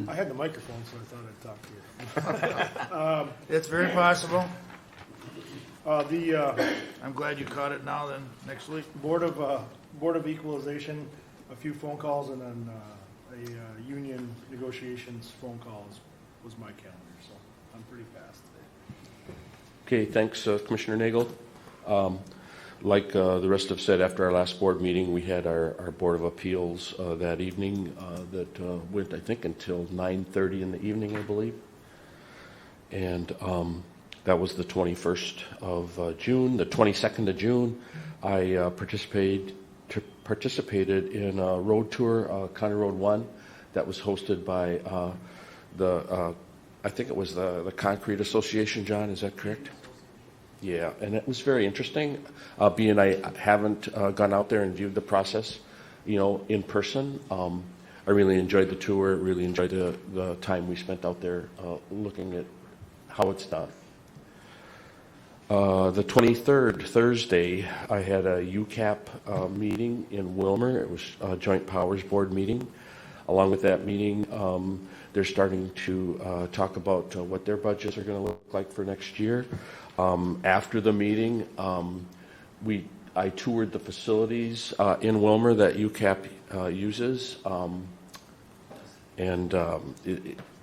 Speaker 7: I had the microphone, so I thought I'd talk to you.
Speaker 1: It's very possible.
Speaker 7: The
Speaker 1: I'm glad you caught it now, then, next week.
Speaker 7: Board of Equalization, a few phone calls, and then a union negotiations phone calls was my calendar, so I'm pretty fast today.
Speaker 10: Okay, thanks, Commissioner Nagel. Like the rest have said, after our last board meeting, we had our Board of Appeals that evening that went, I think, until 9:30 in the evening, I believe. And that was the 21st of June. The 22nd of June, I participated in a road tour, County Road 1, that was hosted by I think it was the Concrete Association, John, is that correct? Yeah, and it was very interesting. Being I haven't gone out there and viewed the process, in person. I really enjoyed the tour, really enjoyed the time we spent out there looking at how it's done. The 23rd, Thursday, I had a UCAP meeting in Wilmer. It was a Joint Powers Board meeting. Along with that meeting, they're starting to talk about what their budgets are going to look like for next year. After the meeting, I toured the facilities in Wilmer that UCAP uses, and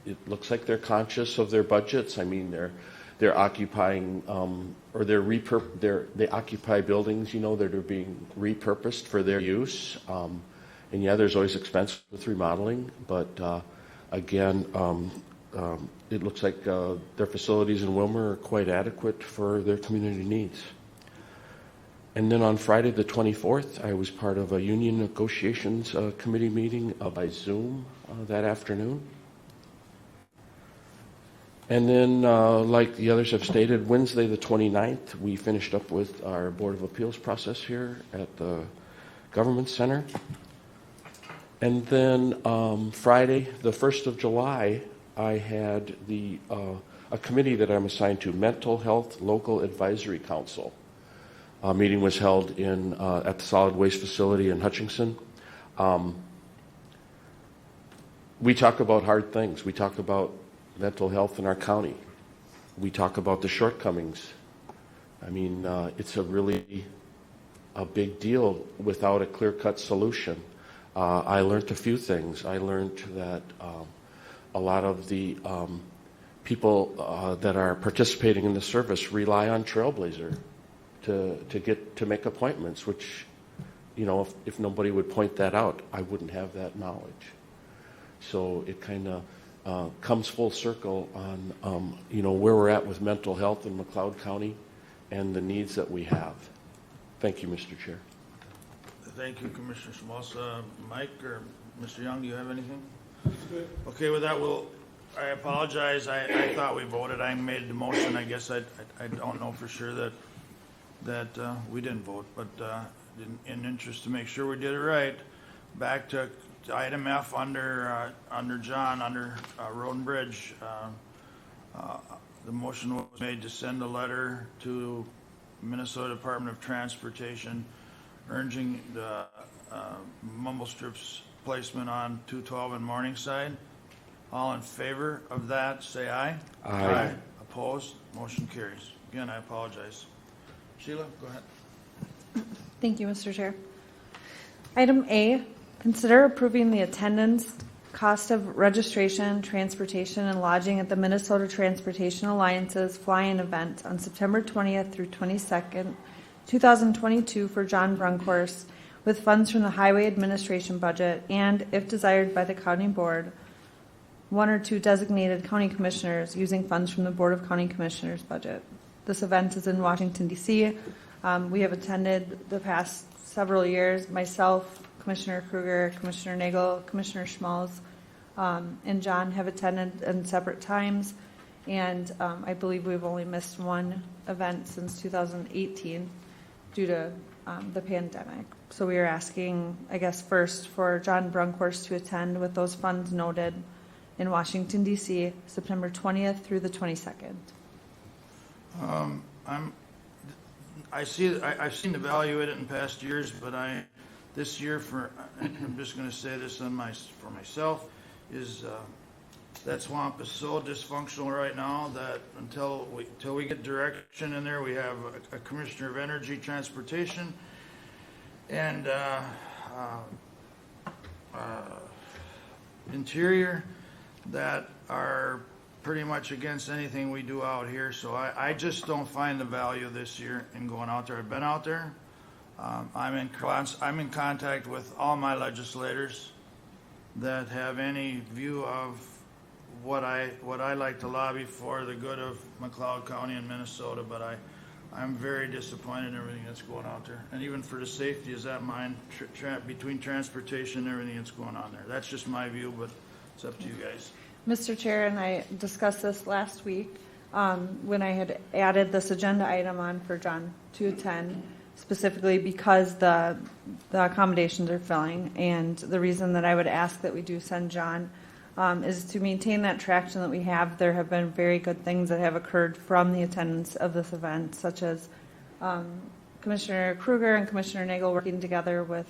Speaker 10: it looks like they're conscious of their budgets. I mean, they're occupying, or they occupy buildings, that are being repurposed for their use. And yeah, there's always expense with remodeling, but again, it looks like their facilities in Wilmer are quite adequate for their community needs. And then on Friday the 24th, I was part of a union negotiations committee meeting by Zoom that afternoon. And then, like the others have stated, Wednesday the 29th, we finished up with our Board of Appeals process here at the Government Center. And then Friday, the 1st of July, I had a committee that I'm assigned to, Mental Health Local Advisory Council. A meeting was held at the solid waste facility in Hutchinson. We talk about hard things. We talk about mental health in our county. We talk about the shortcomings. I mean, it's a big deal without a clear-cut solution. I learned a few things. I learned that a lot of the people that are participating in the service rely on Trailblazer to make appointments, which, if nobody would point that out, I wouldn't have that knowledge. So it kind of comes full circle on, where we're at with mental health in McLeod County and the needs that we have. Thank you, Mr. Chair.
Speaker 1: Thank you, Commissioner Schmaltz. Mike or Mr. Young, do you have anything? Okay, with that, I apologize. I thought we voted. I made the motion. I guess I don't know for sure that we didn't vote, but in interest to make sure we did it right, back to item F under John, under Road and Bridge. The motion was made to send a letter to Minnesota Department of Transportation urging the mumble strips placement on 212 in Morningside. All in favor of that, say aye.
Speaker 10: Aye.
Speaker 1: Opposed? Motion carries. Again, I apologize. Sheila, go ahead.
Speaker 2: Thank you, Mr. Chair. Item A, consider approving the attendance, cost of registration, transportation, and lodging at the Minnesota Transportation Alliance's fly-in event on September 20th through 22nd, 2022 for John Brunkhorst, with funds from the Highway Administration budget and, if desired by the County Board, one or two designated county commissioners using funds from the Board of County Commissioners budget. This event is in Washington, D.C. We have attended the past several years. Myself, Commissioner Kruger, Commissioner Nagel, Commissioner Schmalz, and John have attended in separate times. And I believe we've only missed one event since 2018 due to the pandemic. So we are asking, I guess, first for John Brunkhorst to attend with those funds noted in Washington, D.C., September 20th through the 22nd.
Speaker 1: I've seen the value in it in past years, but this year I'm just going to say this for myself, is that swamp is so dysfunctional right now that until we get direction in there, we have a Commissioner of Energy, Transportation, and Interior that are pretty much against anything we do out here. So I just don't find the value this year in going out there. I've been out there. I'm in contact with all my legislators that have any view of what I like to lobby for the good of McLeod County and Minnesota, but I'm very disappointed in everything that's going out there. And even for the safety, is that mine, between transportation and everything that's going on there. That's just my view, but it's up to you guys.
Speaker 2: Mr. Chair, and I discussed this last week when I had added this agenda item on for John to attend, specifically because the accommodations are filling. And the reason that I would ask that we do send John is to maintain that traction that we have. There have been very good things that have occurred from the attendance of this event, such as Commissioner Kruger and Commissioner Nagel working together with,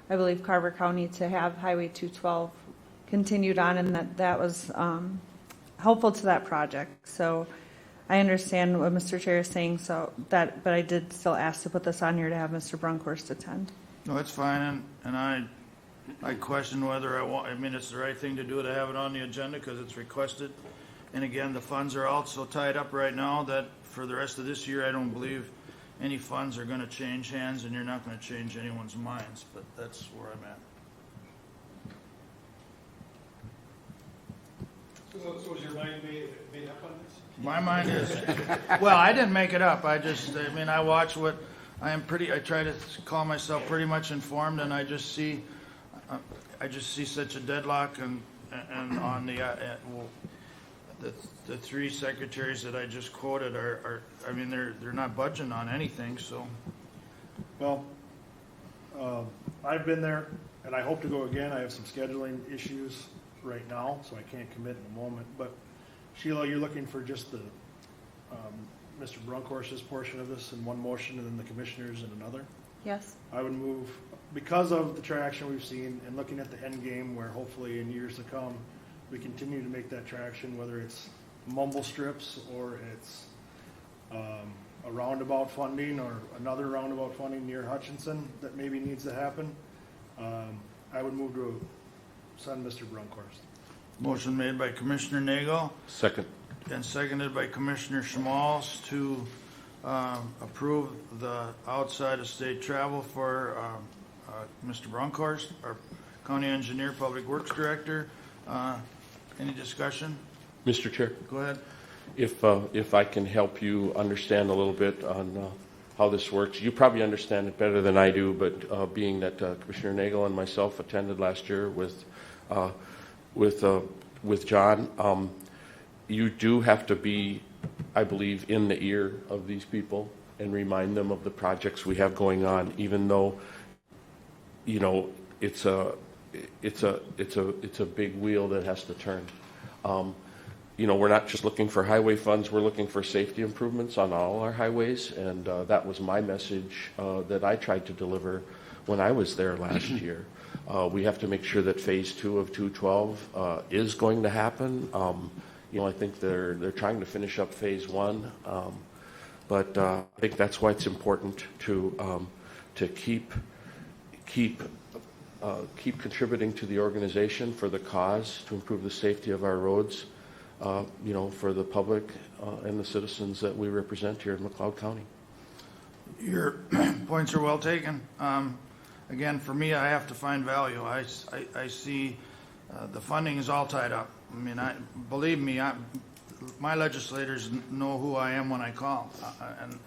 Speaker 2: I believe, Carver County to have Highway 212 continued on, and that was helpful to that project. So I understand what Mr. Chair is saying, but I did still ask to put this on here to have Mr. Brunkhorst attend.
Speaker 1: No, it's fine, and I question whether it's the right thing to do to have it on the agenda because it's requested, And again, the funds are also tied up right now that for the rest of this year, I don't believe any funds are gonna change hands, and you're not gonna change anyone's minds, but that's where I'm at.
Speaker 8: So is your mind made up on this?
Speaker 1: My mind is, well, I didn't make it up. I mean, I watch what, I try to call myself pretty much informed, and I just see such a deadlock and on the three secretaries that I just quoted are, I mean, they're not budging on anything, so.
Speaker 7: Well, I've been there, and I hope to go again. I have some scheduling issues right now, so I can't commit in the moment. But Sheila, you're looking for just the Mr. Brunkhorst's portion of this in one motion, and then the commissioners in another?
Speaker 2: Yes.
Speaker 7: I would move, because of the traction we've seen, and looking at the end game, where hopefully in years to come, we continue to make that traction, whether it's mumble strips or it's a roundabout funding or another roundabout funding near Hutchinson that maybe needs to happen. I would move to send Mr. Brunkhorst.
Speaker 1: Motion made by Commissioner Nagel
Speaker 10: Second.
Speaker 1: and seconded by Commissioner Schmalz to approve the outside of state travel for Mr. Brunkhorst, our County Engineer, Public Works Director. Any discussion?
Speaker 10: Mr. Chair,
Speaker 1: Go ahead.
Speaker 10: if I can help you understand a little bit on how this works. You probably understand it better than I do, but being that Commissioner Nagel and myself attended last year with John, you do have to be, I believe, in the ear of these people and remind them of the projects we have going on, even though, you know, it's a big wheel that has to turn. You know, we're not just looking for highway funds, we're looking for safety improvements on all our highways, and that was my message that I tried to deliver when I was there last year. We have to make sure that phase 2 of 212 is going to happen. You know, I think they're trying to finish up phase 1, but I think that's why it's important to keep contributing to the organization for the cause to improve the safety of our roads. You know, for the public and the citizens that we represent here in McLeod County.
Speaker 1: Your points are well taken. Again, for me, I have to find value. I see the funding is all tied up. I mean, believe me, my legislators know who I am when I call,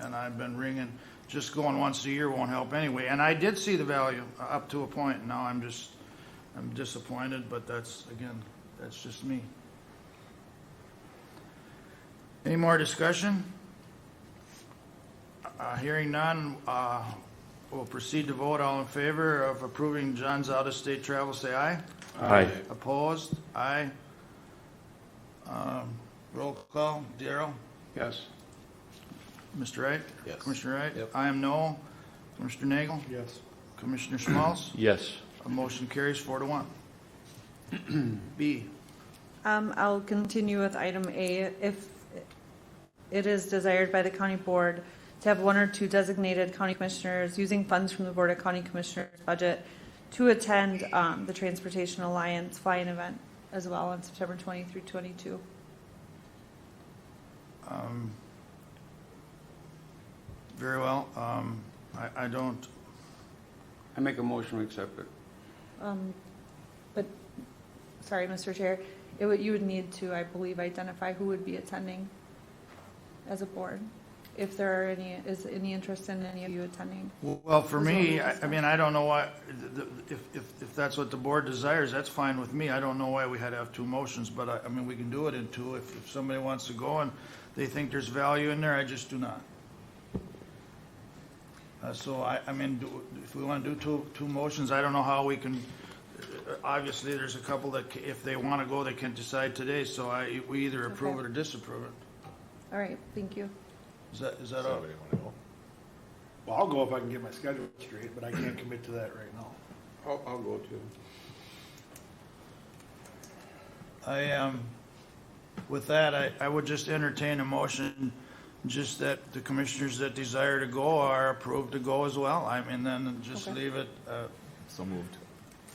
Speaker 1: and I've been ringing. Just going once a year won't help anyway. And I did see the value up to a point. Now I'm disappointed, but that's just me. Any more discussion? Hearing none, we'll proceed to vote. All in favor of approving John's out-of-state travel, say aye.
Speaker 10: Aye.
Speaker 1: Opposed? Aye. Roll call. Darrell?
Speaker 5: Yes.
Speaker 1: Mr. Wright?
Speaker 11: Yes.
Speaker 1: Commissioner Wright?
Speaker 11: Yep.
Speaker 1: I am no. Commissioner Nagel?
Speaker 7: Yes.
Speaker 1: Commissioner Schmalz?
Speaker 10: Yes.
Speaker 1: A motion carries 4-1. B.
Speaker 2: I'll continue with item A. If it is desired by the county board to have one or two designated county commissioners using funds from the Board of County Commissioners budget to attend the Transportation Alliance flying event as well on September 20 through 22.
Speaker 1: Very well. I don't.
Speaker 5: I make a motion to accept it.
Speaker 2: But, sorry, Mr. Chair, you would need to, I believe, identify who would be attending as a board, if there are is any interest in any of you attending.
Speaker 1: Well, for me, I mean, I don't know why, if that's what the board desires, that's fine with me. I don't know why we had to have two motions, but I mean, we can do it in two. If somebody wants to go and they think there's value in there, I just do not. So I mean, if we want to do two motions, I don't know how we can, obviously, there's a couple that if they want to go, they can decide today, so we either approve it or disapprove it.
Speaker 2: All right, thank you.
Speaker 1: Is that all?
Speaker 11: Somebody want to go?
Speaker 7: Well, I'll go if I can get my schedule straight, but I can't commit to that right now.
Speaker 5: I'll go too.
Speaker 1: With that, I would just entertain a motion, just that the commissioners that desire to go are approved to go as well. I mean, then just
Speaker 2: Okay.
Speaker 1: leave it.
Speaker 11: So moved.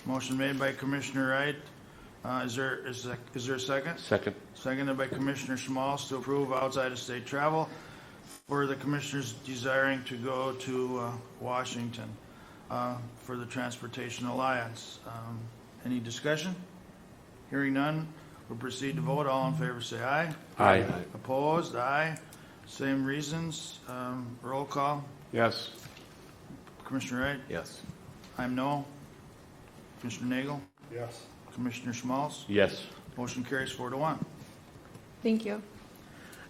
Speaker 1: Motion made by Commissioner Wright Is there a second?
Speaker 10: Second.
Speaker 1: Seconded by Commissioner Schmalz to approve outside of state travel for the commissioners desiring to go to Washington for the Transportation Alliance. Any discussion? Hearing none, we'll proceed to vote. All in favor say aye.
Speaker 10: Aye.
Speaker 1: Opposed? Aye. Same reasons. Roll call.
Speaker 5: Yes.
Speaker 1: Commissioner Wright?
Speaker 11: Yes.
Speaker 1: I'm no. Commissioner Nagel?
Speaker 7: Yes.
Speaker 1: Commissioner Schmalz?
Speaker 10: Yes.
Speaker 1: Motion carries 4-1.
Speaker 2: Thank you.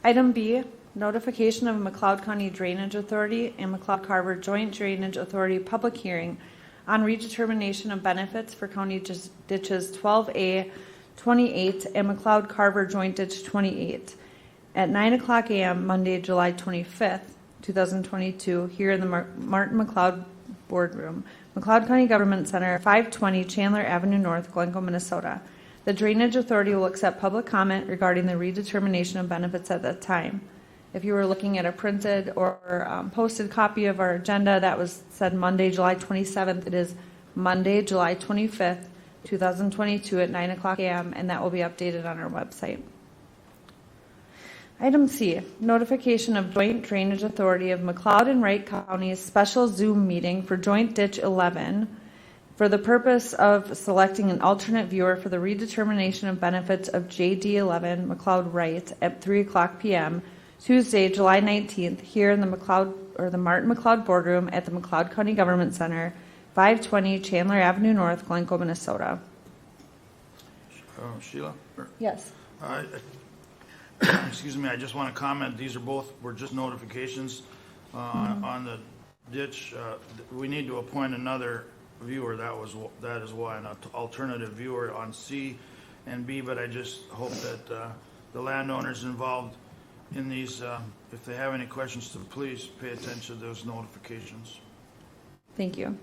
Speaker 2: Item B, notification of McLeod County Drainage Authority and McLeod Carver Joint Drainage Authority public hearing on redetermination of benefits for county ditches 12A, 28, and McLeod Carver Joint Ditch 28 at 9:00 a.m. Monday, July 25th, 2022, here in the Martin McLeod Boardroom, McLeod County Government Center, 520 Chandler Avenue North, Glencoe, Minnesota. The Drainage Authority will accept public comment regarding the redetermination of benefits at that time. If you were looking at a printed or posted copy of our agenda, that was said Monday, July 27th. It is Monday, July 25th, 2022 at 9:00 a.m., and that will be updated on our website. Item C, notification of Joint Drainage Authority of McLeod and Wright County's special Zoom meeting for Joint Ditch 11 for the purpose of selecting an alternate viewer for the redetermination of benefits of JD 11 McLeod Wright at 3:00 p.m. Tuesday, July 19th, here in the Martin McLeod Boardroom at the McLeod County Government Center, 520 Chandler Avenue North, Glencoe, Minnesota.
Speaker 1: Sheila?
Speaker 2: Yes.
Speaker 1: Excuse me, I just want to comment, were just notifications on the ditch. We need to appoint another viewer, that is why, an alternative viewer on C and B, but I just hope that the landowners involved in these, if they have any questions, to please pay attention to those notifications.
Speaker 2: Thank you.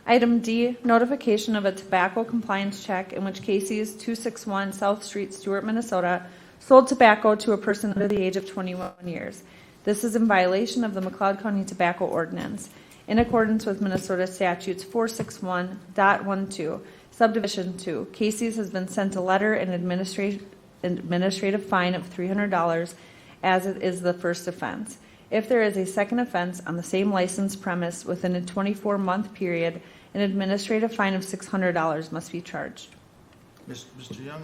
Speaker 2: Item D, notification of a tobacco compliance check in which Casey's 261 South Street, Stuart, Minnesota, sold tobacco to a person under the age of 21 years. This is in violation of the McLeod County Tobacco Ordinance. In accordance with Minnesota Statutes 461.12, Subdivision 2, Casey's has been sent a letter and administrative fine of $300 as it is the first offense. If there is a second offense on the same licensed premise within a 24-month period, an administrative fine of $600 must be charged.
Speaker 1: Mr. Young,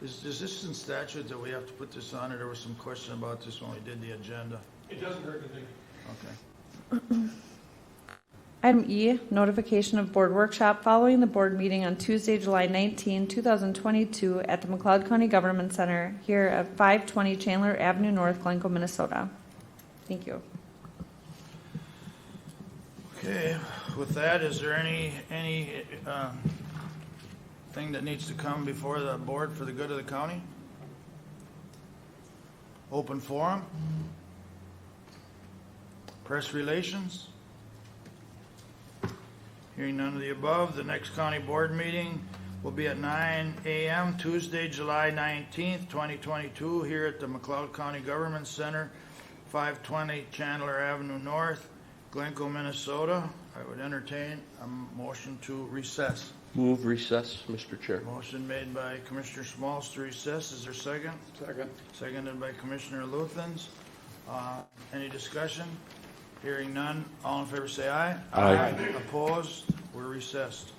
Speaker 1: is this in statute that we have to put this on, or there was some question about this when we did the agenda?
Speaker 8: It doesn't hurt anything.
Speaker 1: Okay.
Speaker 2: Item E, notification of board workshop following the board meeting on Tuesday, July 19, 2022 at the McLeod County Government Center here at 520 Chandler Avenue North, Glencoe, Minnesota. Thank you.
Speaker 1: Okay, with that, is there any thing that needs to come before the board for the good of the county? Open forum? Press relations? Hearing none of the above, the next county board meeting will be at 9 a.m. Tuesday, July 19th, 2022, here at the McLeod County Government Center, 520 Chandler Avenue North, Glencoe, Minnesota. I would entertain a motion to recess.
Speaker 10: Move recess, Mr. Chair.
Speaker 1: Motion made by Commissioner Schmalz to recess. Is there a second?
Speaker 5: Second.
Speaker 1: Seconded by Commissioner Luthens. Any discussion? Hearing none. All in favor say aye.
Speaker 10: Aye.
Speaker 1: Opposed? We're recessed.